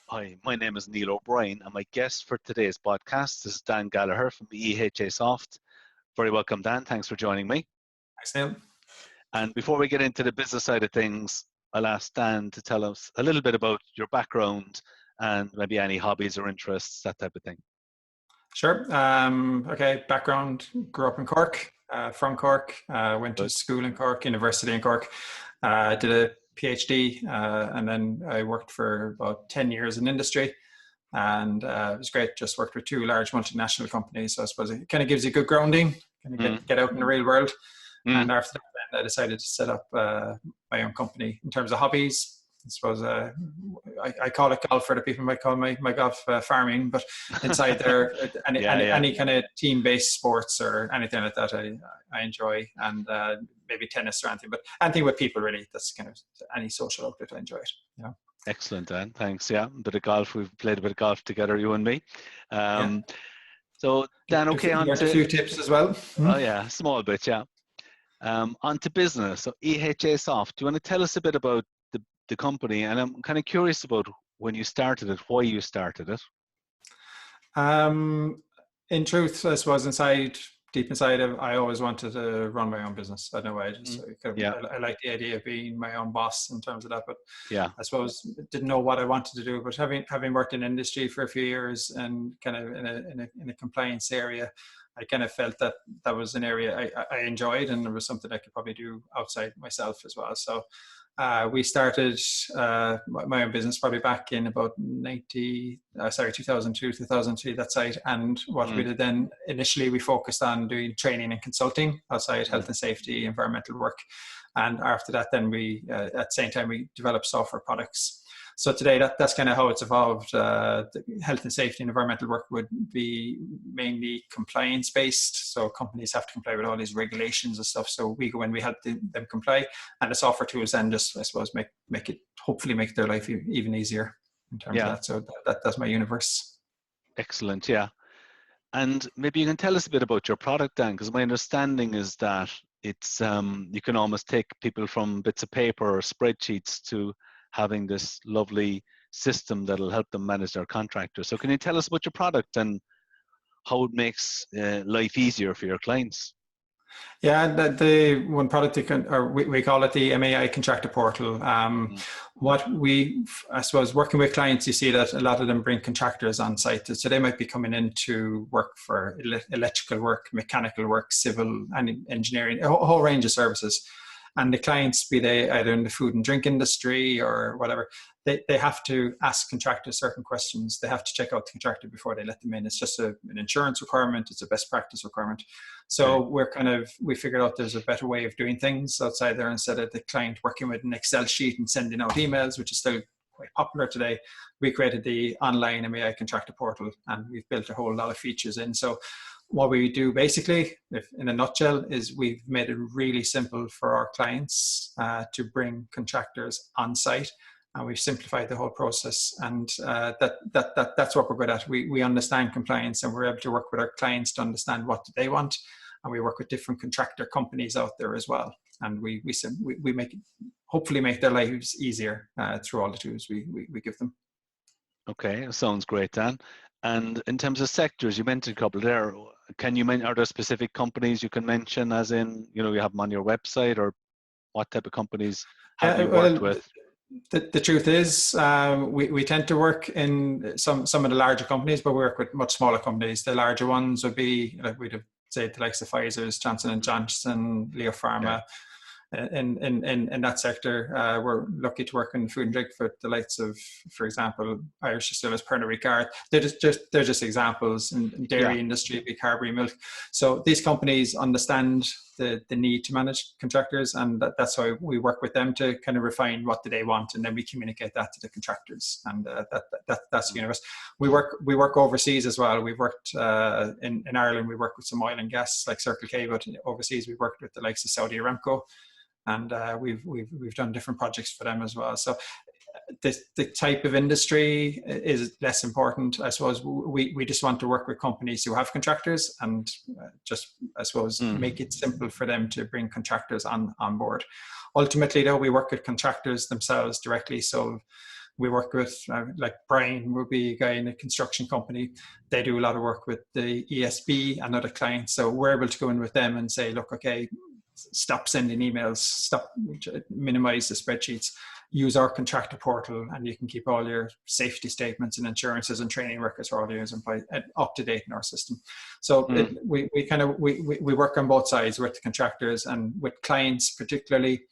Hi, my name is Neil O'Brien, and my guest for today's podcast is Dan Gallagher from EHA Soft. Very welcome, Dan. Thanks for joining me. Thanks, Neil. And before we get into the business side of things, I'll ask Dan to tell us a little bit about your background and maybe any hobbies or interests, that type of thing. Sure. Okay, background, grew up in Cork, from Cork, went to school in Cork, university in Cork, did a PhD, and then I worked for about 10 years in industry. And it was great, just worked with two large multinational companies. So I suppose it kind of gives you good grounding, kind of get out in the real world. And after that, then I decided to set up my own company. In terms of hobbies, I suppose I call it golf, for the people might call my golf farming, but inside there, any kind of team-based sports or anything like that, I enjoy, and maybe tennis or anything, but anything with people really. That's kind of any social outlet, I enjoy it. Yeah. Excellent, Dan. Thanks. Yeah, a bit of golf. We've played a bit of golf together, you and me. So Dan, okay, on to a few tips as well. Oh yeah, small bit, yeah. On to business. So EHA Soft. Do you want to tell us a bit about the company? And I'm kind of curious about when you started it, why you started it. In truth, I suppose deep inside, I always wanted to run my own business. I don't know why. I like the idea of being my own boss in terms of that, but I suppose didn't know what I wanted to do. But having worked in industry for a few years and kind of in a compliance area, I kind of felt that was an area I enjoyed, and it was something I could probably do outside myself as well. So we started my own business probably back in about 2002, 2003, that side. And what we did then, initially we focused on doing training and consulting outside health and safety, environmental work. And after that, then we, at the same time, we developed software products. So today, that's kind of how it's evolved. The health and safety and environmental work would be mainly compliance-based. So companies have to comply with all these regulations and stuff. So we go in, we help them comply. And the software tools then just, I suppose, hopefully make their life even easier in terms of that. So that's my universe. Excellent, yeah. And maybe you can tell us a bit about your product, Dan, because my understanding is that it's you can almost take people from bits of paper or spreadsheets to having this lovely system that'll help them manage their contractors. So can you tell us about your product and how it makes life easier for your clients? Yeah, the one product we call it the MAI Contractor Portal. I suppose, working with clients, you see that a lot of them bring contractors on site. So they might be coming in to work for electrical work, mechanical work, civil and engineering, a whole range of services. And the clients, be they either in the food and drink industry or whatever, they have to ask contractors certain questions. They have to check out the contractor before they let them in. It's just an insurance requirement. It's a best practice requirement. So we figured out there's a better way of doing things outside there. Instead of the client working with an Excel sheet and sending out emails, which is still quite popular today, we created the online MAI Contractor Portal, and we've built a whole lot of features in. So what we do basically, in a nutshell, is we've made it really simple for our clients to bring contractors on site, and we've simplified the whole process. And that's what we're good at. We understand compliance, and we're able to work with our clients to understand what they want. And we work with different contractor companies out there as well. And we hopefully make their lives easier through all the tools we give them. Okay, sounds great, Dan. And in terms of sectors, you mentioned a couple there. Are there specific companies you can mention, as in, you have them on your website, or what type of companies have you worked with? The truth is, we tend to work in some of the larger companies, but we work with much smaller companies. The larger ones would be, like we'd say, the likes of Pfizer's, Johnson & Johnson, Leo Pharma. In that sector, we're lucky to work in food and drink for the likes of, for example, Irish Distillers, Pernod Ricard. They're just examples. In dairy industry, be Carberry Milk. So these companies understand the need to manage contractors, and that's why we work with them to kind of refine what do they want, and then we communicate that to the contractors, and that's the universe. We work overseas as well. We've worked in Ireland. We work with some oil and gas like Circle K, but overseas we worked with the likes of Saudi Aramco. And we've done different projects for them as well. So the type of industry is less important. I suppose we just want to work with companies who have contractors, and make it simple for them to bring contractors on board. Ultimately, though, we work with contractors themselves directly. So We work with, like Brian would be a guy in a construction company. They do a lot of work with the ESB and other clients. So we're able to go in with them and say, look, okay, stop sending emails, minimize the spreadsheets, use our contractor portal, and you can keep all your safety statements and insurances and training records for all your employees up to date in our system. So we work on both sides with the contractors and with clients, particularly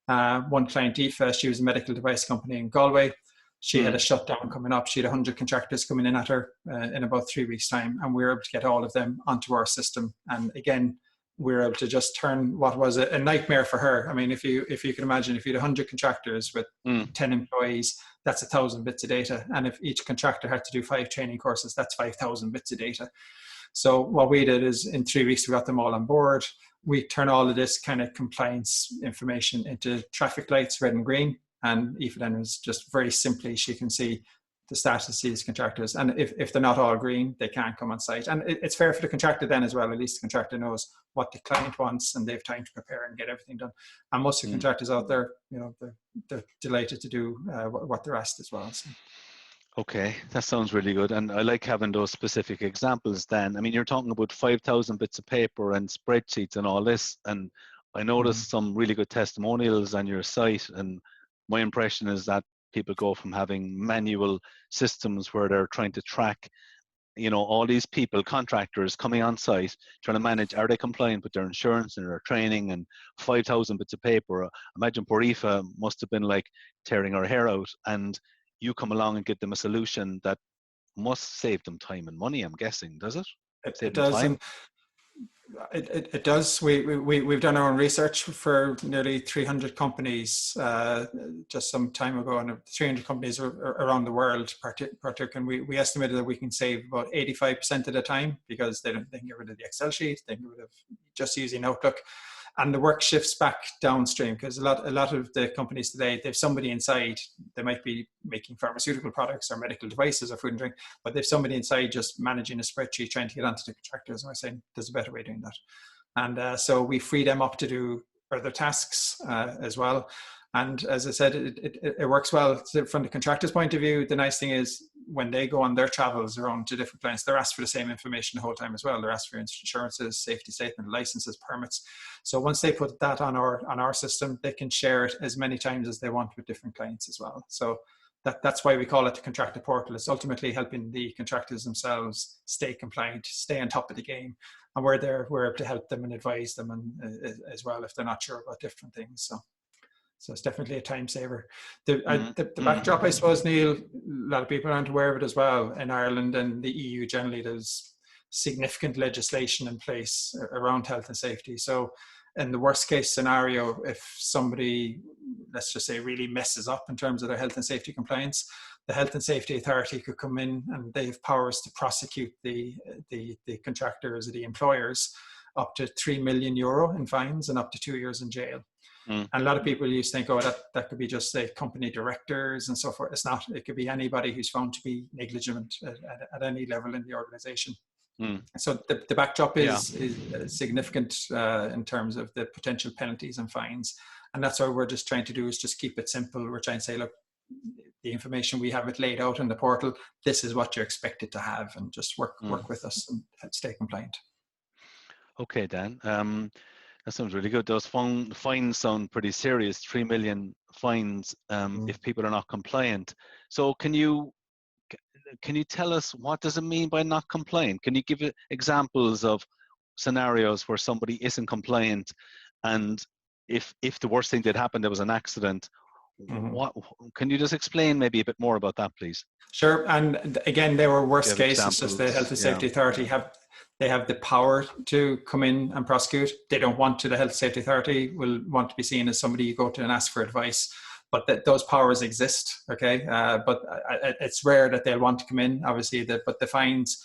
one client, Aoife, she was a medical device company in Galway. She had a shutdown coming up. She had 100 contractors coming in at her in about 3 weeks' time, and we were able to get all of them onto our system. And again, we were able to just turn what was a nightmare for her. I mean, if you can imagine, if you had 100 contractors with 10 employees, that's 1,000 bits of data. And if each contractor had to do 5 training courses, that's 5,000 bits of data. So what we did is in 3 weeks, we got them all on board. We turn all of this kind of compliance information into traffic lights, red and green. And Aoife then was just very simply, she can see the status of these contractors. And if they're not all green, they can't come on site. And it's fair for the contractor then as well. At least the contractor knows what the client wants and they have time to prepare and get everything done. And most of the contractors out there, you know, they're delighted to do what they're asked as well. So. Okay, that sounds really good. And I like having those specific examples then. I mean, you're talking about 5,000 bits of paper and spreadsheets and all this. And I noticed some really good testimonials on your site. And my impression is that people go from having manual systems where they're trying to track, you know, all these people, contractors coming on site, trying to manage, are they compliant with their insurance and their training, and 5,000 bits of paper. Imagine poor Aoife must have been like tearing her hair out, and you come along and give them a solution that must save them time and money, I'm guessing, does it? It does. Time? It does. We've done our own research for nearly 300 companies just some time ago, and 300 companies around the world. And we estimated that we can save about 85% of the time, because they can get rid of the Excel sheet, they can get rid of just using Outlook, and the work shifts back downstream, because a lot of the companies today, they have somebody inside. They might be making pharmaceutical products or medical devices or food and drink, but they have somebody inside just managing a spreadsheet, trying to get onto the contractors. And we're saying there's a better way of doing that. And so we free them up to do other tasks as well. And as I said, it works well. So from the contractor's point of view, the nice thing is when they go on their travels around to different clients, they're asked for the same information the whole time as well. They're asked for insurances, safety statement, licenses, permits. So once they put that on our system, they can share it as many times as they want with different clients as well. So that's why we call it the contractor portal. It's ultimately helping the contractors themselves stay compliant, stay on top of the game. And we're able to help them and advise them, and as well if they're not sure about different things. So it's definitely a time saver. The backdrop, I suppose, Neil, a lot of people aren't aware of it as well. In Ireland and the EU generally, there's significant legislation in place around health and safety. So in the worst case scenario, if somebody, let's just say, really messes up in terms of their health and safety compliance, the Health and Safety Authority could come in and they have powers to prosecute the contractors or the employers up to €3 million in fines and up to 2 years in jail. And a lot of people used to think, oh, that could be just, say, company directors and so forth. It's not. It could be anybody who's found to be negligent at any level in the organization. So the backdrop is significant in terms of the potential penalties and fines. And that's what we're just trying to do, is just keep it simple. We're trying to say, look, the information we have it laid out in the portal, this is what you're expected to have, and just work with us and stay compliant. Okay, Dan. That sounds really good. Those fines sound pretty serious. 3 million fines if people are not compliant. So can you tell us, what does it mean by not compliant? Can you give examples of scenarios where somebody isn't compliant, and if the worst thing did happen, there was an accident? What can you just explain maybe a bit more about that, please? Sure. And again, there were worst cases. Just the Health and Safety Authority have the power to come in and prosecute. They don't want to. The Health and Safety Authority will want to be seen as somebody you go to and ask for advice, but those powers exist. Okay, but it's rare that they'll want to come in. Obviously, but the fines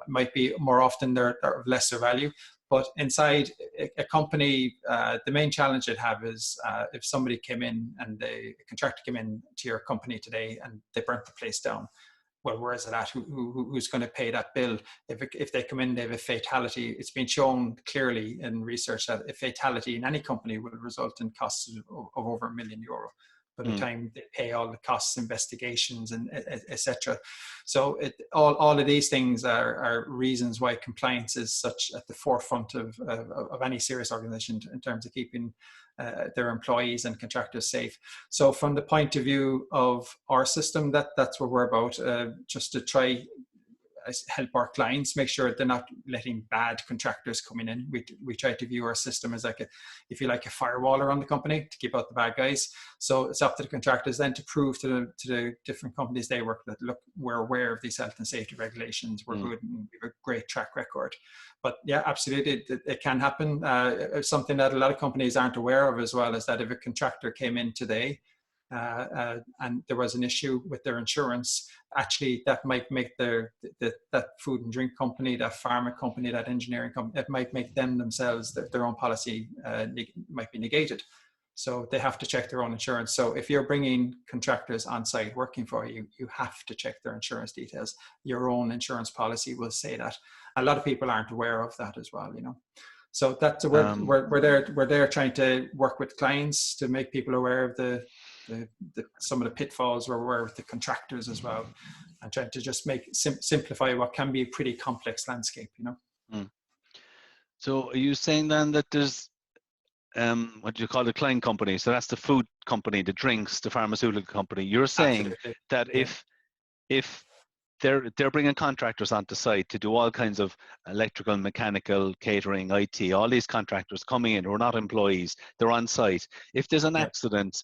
might be more often they're of lesser value. But inside a company, the main challenge they'd have is if somebody came in and a contractor came in to your company today and they burnt the place down. Well, where is it at? Who's going to pay that bill? If they come in, they have a fatality. It's been shown clearly in research that a fatality in any company will result in costs of over €1 million. by the time they pay all the costs, investigations, and etc. So all of these things are reasons why compliance is such at the forefront of any serious organization in terms of keeping their employees and contractors safe. So from the point of view of our system, that's what we're about, just to try help our clients make sure they're not letting bad contractors coming in. We try to view our system as like if you like, a firewall around the company to keep out the bad guys. So it's up to the contractors then to prove to the different companies they work with that, look, we're aware of these health and safety regulations, we're good, and we have a great track record. But yeah, absolutely, it can happen. Something that a lot of companies aren't aware of as well is that if a contractor came in today and there was an issue with their insurance, actually that might make that food and drink company, that pharma company, that engineering company, it might make themselves, their own policy might be negated. So they have to check their own insurance. So if you're bringing contractors on site working for you, you have to check their insurance details. Your own insurance policy will say that. A lot of people aren't aware of that as well, you know. So that's we're there trying to work with clients to make people aware of some of the pitfalls. We're aware with the contractors as well, and trying to just simplify what can be a pretty complex landscape, you know. So are you saying then that there's what do you call the client company? So that's the food company, the drinks, the pharmaceutical company. You're saying Absolutely. That if they're bringing contractors onto site to do all kinds of electrical, mechanical, catering, IT, all these contractors coming in who are not employees, they're on site. If there's an accident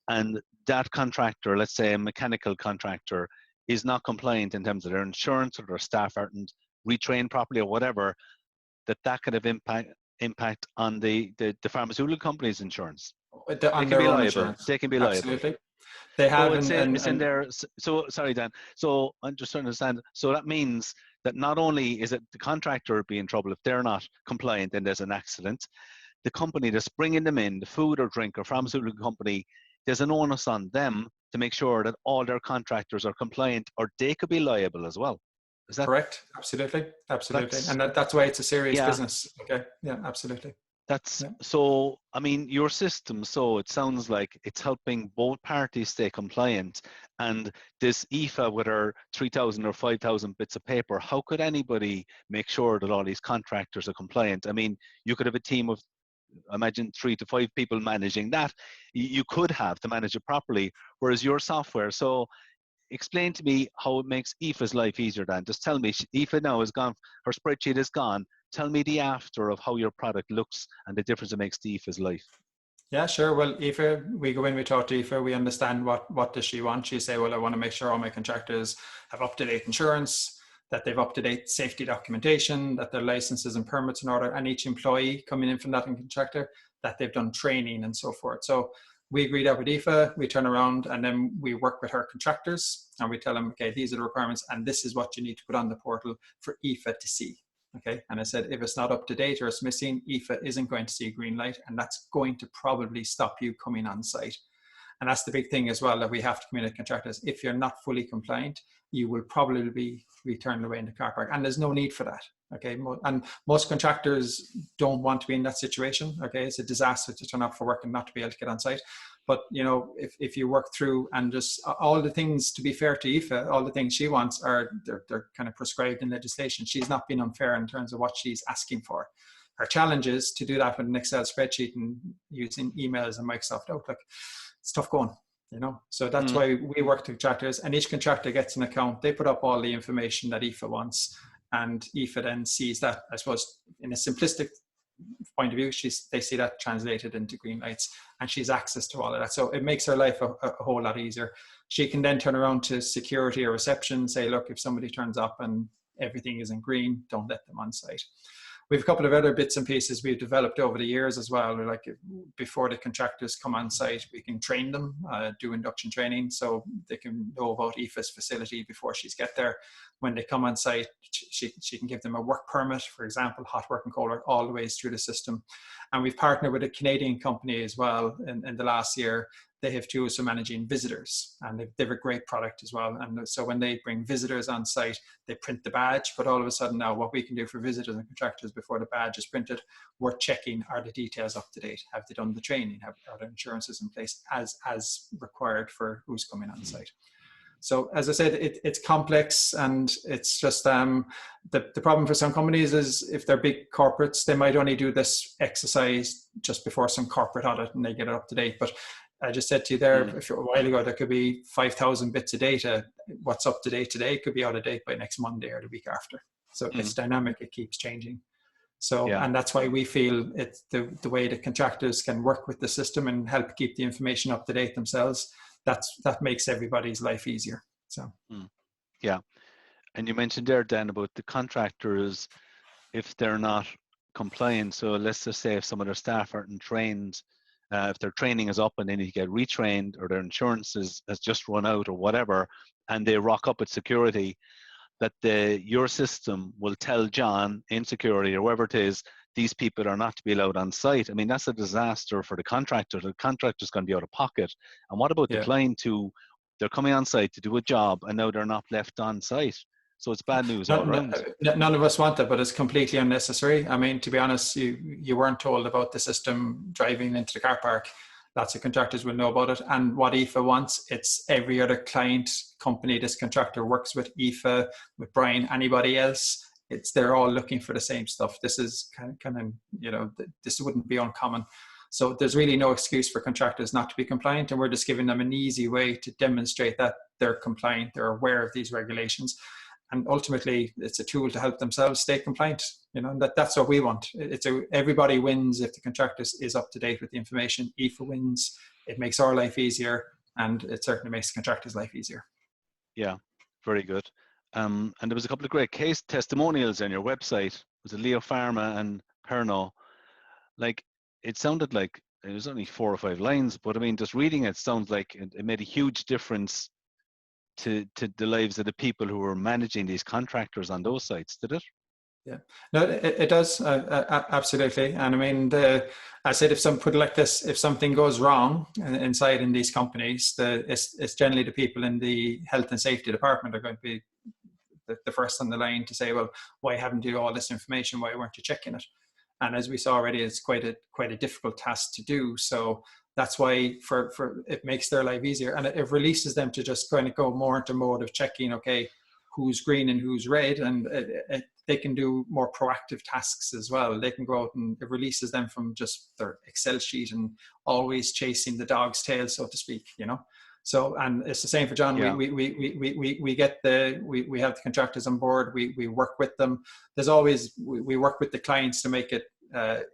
and that contractor, let's say a mechanical contractor, is not compliant in terms of their insurance or their staff aren't retrained properly or whatever, that could have impact on the pharmaceutical company's insurance. They can be liable. Insurance. They can be liable. Absolutely. They have, it's in there. So sorry, Dan. So I'm just trying to understand. So that means that not only is it the contractor be in trouble if they're not compliant and there's an accident, the company that's bringing them in, the food or drink or pharmaceutical company, there's an onus on them to make sure that all their contractors are compliant, or they could be liable as well. Is that correct? Absolutely, and that's why it's a serious business. Okay, yeah, absolutely. So, I mean, your system, so it sounds like it's helping both parties stay compliant. And this EFA with our 3,000 or 5,000 bits of paper, how could anybody make sure that all these contractors are compliant? I mean, you could have a team of, imagine 3 to 5 people managing that. You could have to manage it properly, whereas your software. So explain to me how it makes Aoife's life easier, Dan. Just tell me, Aoife now is gone, her spreadsheet is gone. Tell me the after of how your product looks and the difference it makes to Aoife's life. Yeah, sure. Well, Aoife, we go in, we talk to Aoife, we understand what does she want. She say, well, I want to make sure all my contractors have up-to-date insurance, that they've up-to-date safety documentation, that their licenses and permits in order, and each employee coming in from that contractor, that they've done training and so forth. So we agreed out with Aoife, we turn around and then we work with her contractors and we tell them, okay, these are the requirements and this is what you need to put on the portal for Aoife to see. Okay, and I said, if it's not up to date or it's missing, Aoife isn't going to see a green light, and that's going to probably stop you coming on site. And that's the big thing as well, that we have to communicate to contractors. If you're not fully compliant, you will probably be turned away in the car park, and there's no need for that. Okay, and most contractors don't want to be in that situation. Okay, it's a disaster to turn up for work and not to be able to get on site. But you know, if you work through and just all the things, to be fair to Aoife, all the things she wants they're kind of prescribed in legislation. She's not being unfair in terms of what she's asking for. Her challenge is to do that with an Excel spreadsheet and using emails and Microsoft Outlook. It's tough going, you know. So that's why we work with contractors, and each contractor gets an account. They put up all the information that Aoife wants, and Aoife then sees that, I suppose, in a simplistic point of view, they see that translated into green lights, and she's access to all of that. So it makes her life a whole lot easier. She can then turn around to security or reception, say, look, if somebody turns up and everything is in green, don't let them on site. We have a couple of other bits and pieces we've developed over the years as well. We're like, before the contractors come on site, we can train them, do induction training, so they can know about Aoife's facility before she's get there. When they come on site, she can give them a work permit, for example, hot work and cold work, all the ways through the system. And we've partnered with a Canadian company as well in the last year they have tools for managing visitors, and they have a great product as well. And so when they bring visitors on site, they print the badge, but all of a sudden now what we can do for visitors and contractors before the badge is printed, we're checking, are the details up to date? Have they done the training? Are the insurances in place as required for who's coming on site? So as I said, it's complex, and it's just the problem for some companies is if they're big corporates, they might only do this exercise just before some corporate audit and they get it up to date. But I just said to you there a while ago, there could be 5,000 bits of data. What's up to date today could be out of date by next Monday or the week after. So it's dynamic, it keeps changing. So, and that's why we feel it's the way that contractors can work with the system and help keep the information up to date themselves. That makes everybody's life easier. So yeah. And you mentioned there, Dan, about the contractors, if they're not compliant. So let's just say if some of their staff aren't trained, if their training is up and they need to get retrained, or their insurance has just run out or whatever, and they rock up at security, that your system will tell John in security or whoever it is, these people are not to be allowed on site. I mean, that's a disaster for the contractor. The contractor's going to be out of pocket. And what about the client who they're coming on site to do a job and now they're not left on site? So it's bad news all around. None of us want that, but it's completely unnecessary. I mean, to be honest, you weren't told about the system driving into the car park. Lots of contractors will know about it. And what Aoife wants, it's every other client company this contractor works with, Aoife, with Brian, anybody else. They're all looking for the same stuff. This is kind of, this wouldn't be uncommon. So there's really no excuse for contractors not to be compliant, and we're just giving them an easy way to demonstrate that they're compliant, they're aware of these regulations, and ultimately it's a tool to help themselves stay compliant. That's what we want. Everybody wins if the contractor is up to date with the information. Aoife wins. It makes our life easier, and it certainly makes the contractor's life easier. Yeah, very good. And there was a couple of great case testimonials on your website. It was Leo Pharma and Pernod. Like, it sounded like it was only 4 or 5 lines, but I mean, just reading it sounds like it made a huge difference to the lives of the people who were managing these contractors on those sites, did it? Yeah, no, it does, absolutely. And I mean, I said, put it like this, if something goes wrong inside in these companies, it's generally the people in the health and safety department are going to be the first on the line to say, well, why haven't you all this information? Why weren't you checking it? And as we saw already, it's quite a difficult task to do. So that's why for it makes their life easier, and it releases them to just kind of go more into mode of checking, okay, who's green and who's red, and they can do more proactive tasks as well. They can go out, and it releases them from just their Excel sheet and always chasing the dog's tail, so to speak, So, and it's the same for John. Yeah. We have the contractors on board. We work with them. There's always, we work with the clients to make it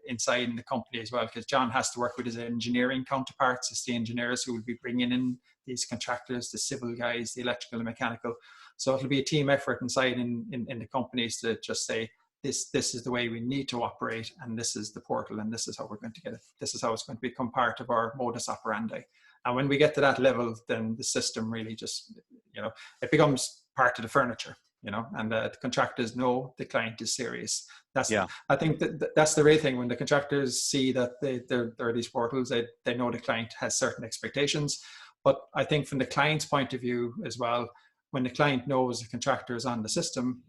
inside in the company as well, because John has to work with his engineering counterparts. It's the engineers who will be bringing in these contractors, the civil guys, the electrical and mechanical. So it'll be a team effort inside in the companies to just say, this is the way we need to operate, and this is the portal, and this is how we're going to get it. This is how it's going to become part of our modus operandi. And when we get to that level, then the system really just, it becomes part of the furniture, and the contractors know the client is serious. I think that's the real thing. When the contractors see that there are these portals, they know the client has certain expectations. But I think from the client's point of view as well, when the client knows the contractor is on the system,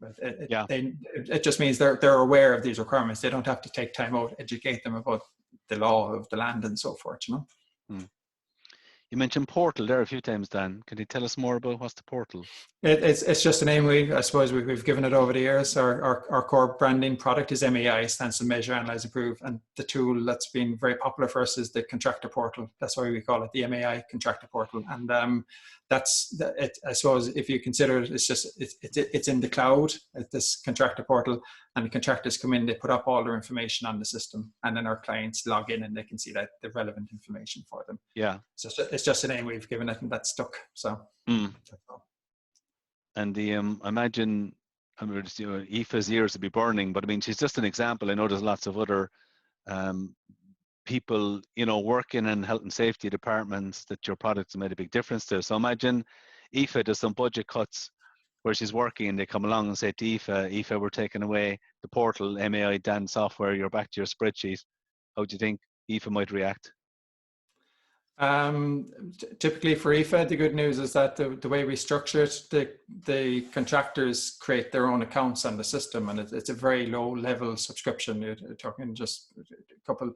it just means they're aware of these requirements. They don't have to take time out, educate them about the law of the land and so forth, You mentioned portal there a few times, Dan. Can you tell us more about what's the portal? It's just a name we've given it over the years. Our core branding product is MAI, stands for Measure, Analyze, Improve, and the tool that's been very popular for us is the contractor portal. That's why we call it the MAI contractor portal. And that's it. I suppose if you consider it, it's in the cloud, this contractor portal, and the contractors come in, they put up all their information on the system, and then our clients log in and they can see that the relevant information for them. Yeah. So it's just a name we've given it, and that's stuck. So. And imagine, Aoife's ears would be burning, but I mean, she's just an example. I know there's lots of other people, working in health and safety departments that your products have made a big difference to. So imagine Aoife does some budget cuts where she's working, and they come along and say to Aoife, we're taking away the portal, MAI Dan software, you're back to your spreadsheet. How do you think Aoife might react? Typically for IFA, the good news is that the way we structure it, the contractors create their own accounts on the system, and it's a very low level subscription. You're talking just a couple.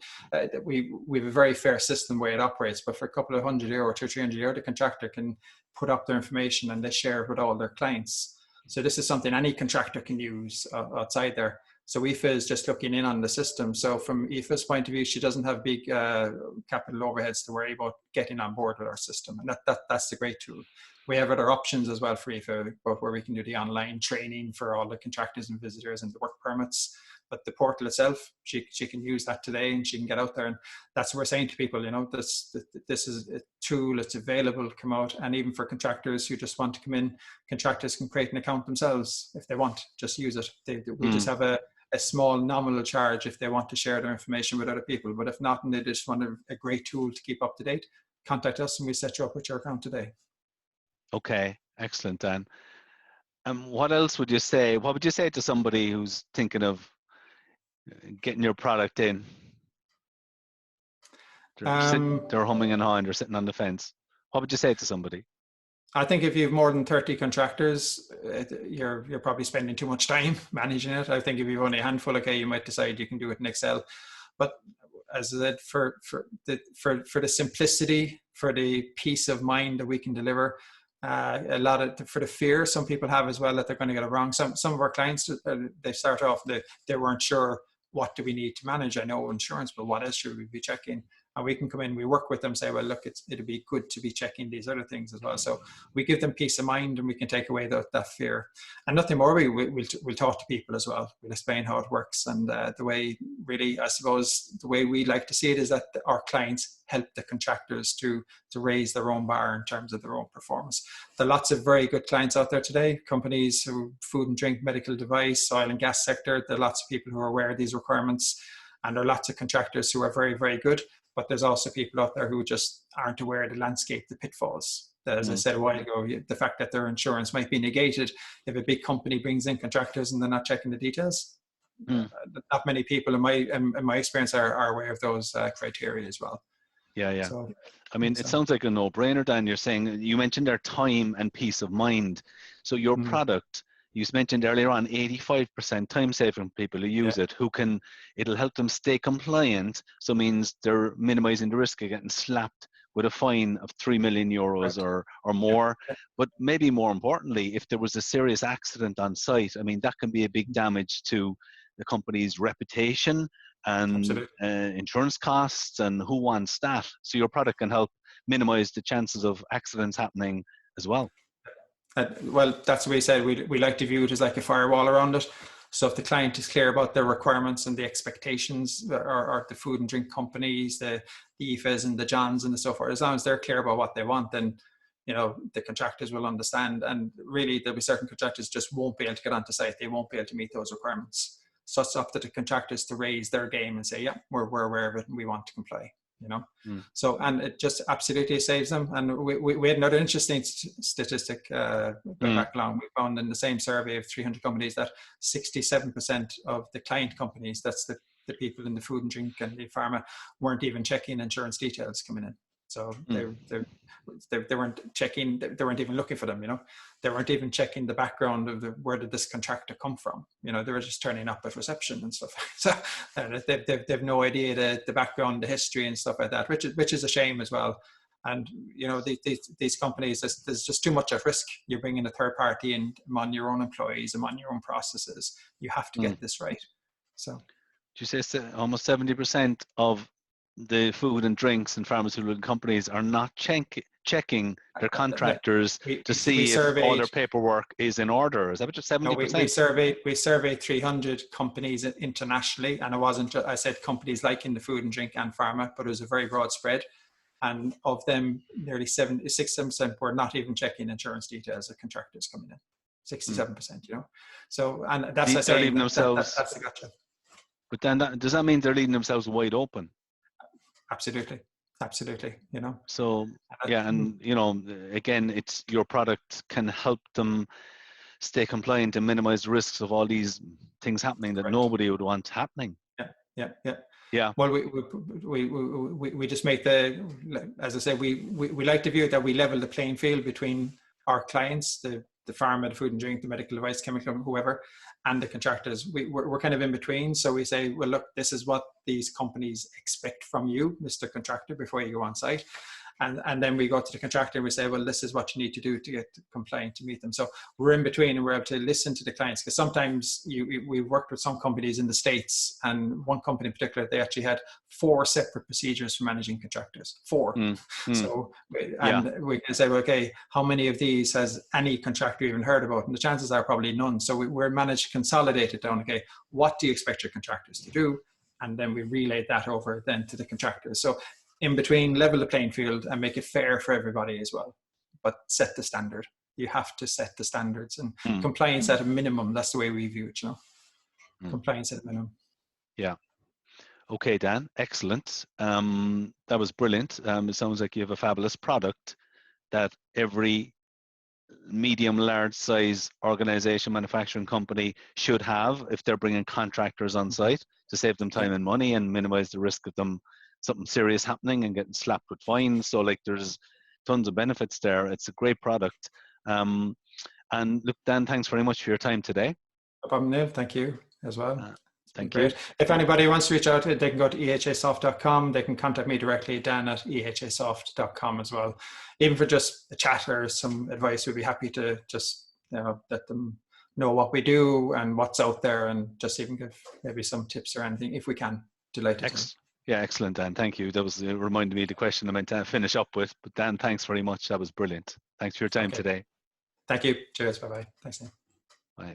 We have a very fair system where it operates, but for a couple of €100, €200-300, the contractor can put up their information and they share it with all their clients. So this is something any contractor can use outside there. So IFA is just looking in on the system. So from IFA's point of view, she doesn't have big capital overheads to worry about getting on board with our system. And that's the great tool. We have other options as well for IFA, but where we can do the online training for all the contractors and visitors and the work permits. But the portal itself, she can use that today, and she can get out there. And that's what we're saying to people, you know, this is a tool, it's available, come out. And even for contractors who just want to come in, contractors can create an account themselves if they want, just use it. We just have a small nominal charge if they want to share their information with other people. But if not, and they just want a great tool to keep up to date, contact us and we set you up with your account today. Okay, excellent, Dan. What else would you say? What would you say to somebody who's thinking of getting your product in? They're humming and hawing, they're sitting on the fence. What would you say to somebody? I think if you have more than 30 contractors, you're probably spending too much time managing it. I think if you've only a handful, okay, you might decide you can do it in Excel. But as I said, for the simplicity, for the peace of mind that we can deliver, for the fear some people have as well that they're going to get it wrong. Some of our clients, they start off, they weren't sure, what do we need to manage? I know insurance, but what else should we be checking? And we can come in, we work with them, say, well, look, it'd be good to be checking these other things as well. So we give them peace of mind, and we can take away that fear. And nothing more, we'll talk to people as well. We'll explain how it works. And the way, really, I suppose, the way we like to see it is that our clients help the contractors to raise their own bar in terms of their own performance. There are lots of very good clients out there today, companies who food and drink, medical device, oil and gas sector. There are lots of people who are aware of these requirements, and there are lots of contractors who are very, very good. But there's also people out there who just aren't aware of the landscape, the pitfalls. As I said a while ago, the fact that their insurance might be negated if a big company brings in contractors and they're not checking the details. Not many people, in my experience, are aware of those criteria as well. Yeah. So, I mean, it sounds like a no-brainer, Dan. You're saying, you mentioned their time and peace of mind. So your product, you mentioned earlier on, 85% time saving people who use it, it'll help them stay compliant. So it means they're minimizing the risk of getting slapped with a fine of €3 million or more. But maybe more importantly, if there was a serious accident on site, I mean, that can be a big damage to the company's reputation and insurance costs, and who wants that? So your product can help minimize the chances of accidents happening as well. Well, that's what we said. We like to view it as like a firewall around it. So if the client is clear about their requirements and the expectations, or the food and drink companies, the IFAs and the Johns and so forth, as long as they're clear about what they want, then, you know, the contractors will understand. And really, there'll be certain contractors just won't be able to get onto site. They won't be able to meet those requirements. So it's up to the contractors to raise their game and say, yeah, we're aware of it and we want to comply. You know, so, and it just absolutely saves them. And we had another interesting statistic back along. We found in the same survey of 300 companies that 67% of the client companies, that's the people in the food and drink and the pharma, weren't even checking insurance details coming in. So they weren't checking, they weren't even looking for them, you know. They weren't even checking the background of where did this contractor come from. You know, they were just turning up at reception and stuff. So they've no idea the background, the history and stuff like that, which is a shame as well. And, you know, these companies, there's just too much at risk. You're bringing a third party in among your own employees, among your own processes. You have to get this right. So. Did you say almost 70% of the food and drinks and pharmaceutical companies are not checking their contractors to see if all their paperwork is in order? Is that what you're 70%? We surveyed 300 companies internationally, and it wasn't, I said companies like in the food and drink and pharma, but it was a very broad spread. And of them, nearly 67% were not even checking insurance details of contractors coming in. 67%, you know. So, and that's that's the gotcha. But then does that mean they're leaving themselves wide open? Absolutely. You know. So yeah, and you know, again, it's your product can help them stay compliant and minimize risks of all these things happening that nobody would want happening. Yeah. Yeah. Well, we just make as I say, we like to view it that we level the playing field between our clients, the pharma, the food and drink, the medical device, chemical, whoever, and the contractors. We're kind of in between. So we say, well, look, this is what these companies expect from you, Mr. Contractor, before you go on site. And then we go to the contractor and we say, well, this is what you need to do to get compliant to meet them. So we're in between, and we're able to listen to the clients, because sometimes we've worked with some companies in the States, and one company in particular, they actually had 4 separate procedures for managing contractors. 4. So, and we can say, well, okay, how many of these has any contractor even heard about? And the chances are probably none. So we're managed to consolidate it down. Okay, what do you expect your contractors to do? And then we relay that over then to the contractors. So in between, level the playing field and make it fair for everybody as well, but set the standard. You have to set the standards, and compliance at a minimum. That's the way we view it, compliance at a minimum. Yeah. Okay, Dan, excellent. That was brilliant. It sounds like you have a fabulous product that every medium, large size organization, manufacturing company should have if they're bringing contractors on site, to save them time and money and minimize the risk of them something serious happening and getting slapped with fines. So like, there's tons of benefits there. It's a great product. And look, Dan, thanks very much for your time today. No problem, Neil. Thank you as well. Thank you. If anybody wants to reach out, they can go to ehasoft.com. They can contact me directly, Dan at ehasoft.com as well. Even for just a chat or some advice, we'd be happy to just let them know what we do and what's out there, and just even give maybe some tips or anything if we can. Delighted to. Yeah, excellent, Dan. Thank you. That was reminded me of the question I meant to finish up with. But Dan, thanks very much. That was brilliant. Thanks for your time today. Thank you. Cheers. Bye-bye. Thanks, Neil. Bye.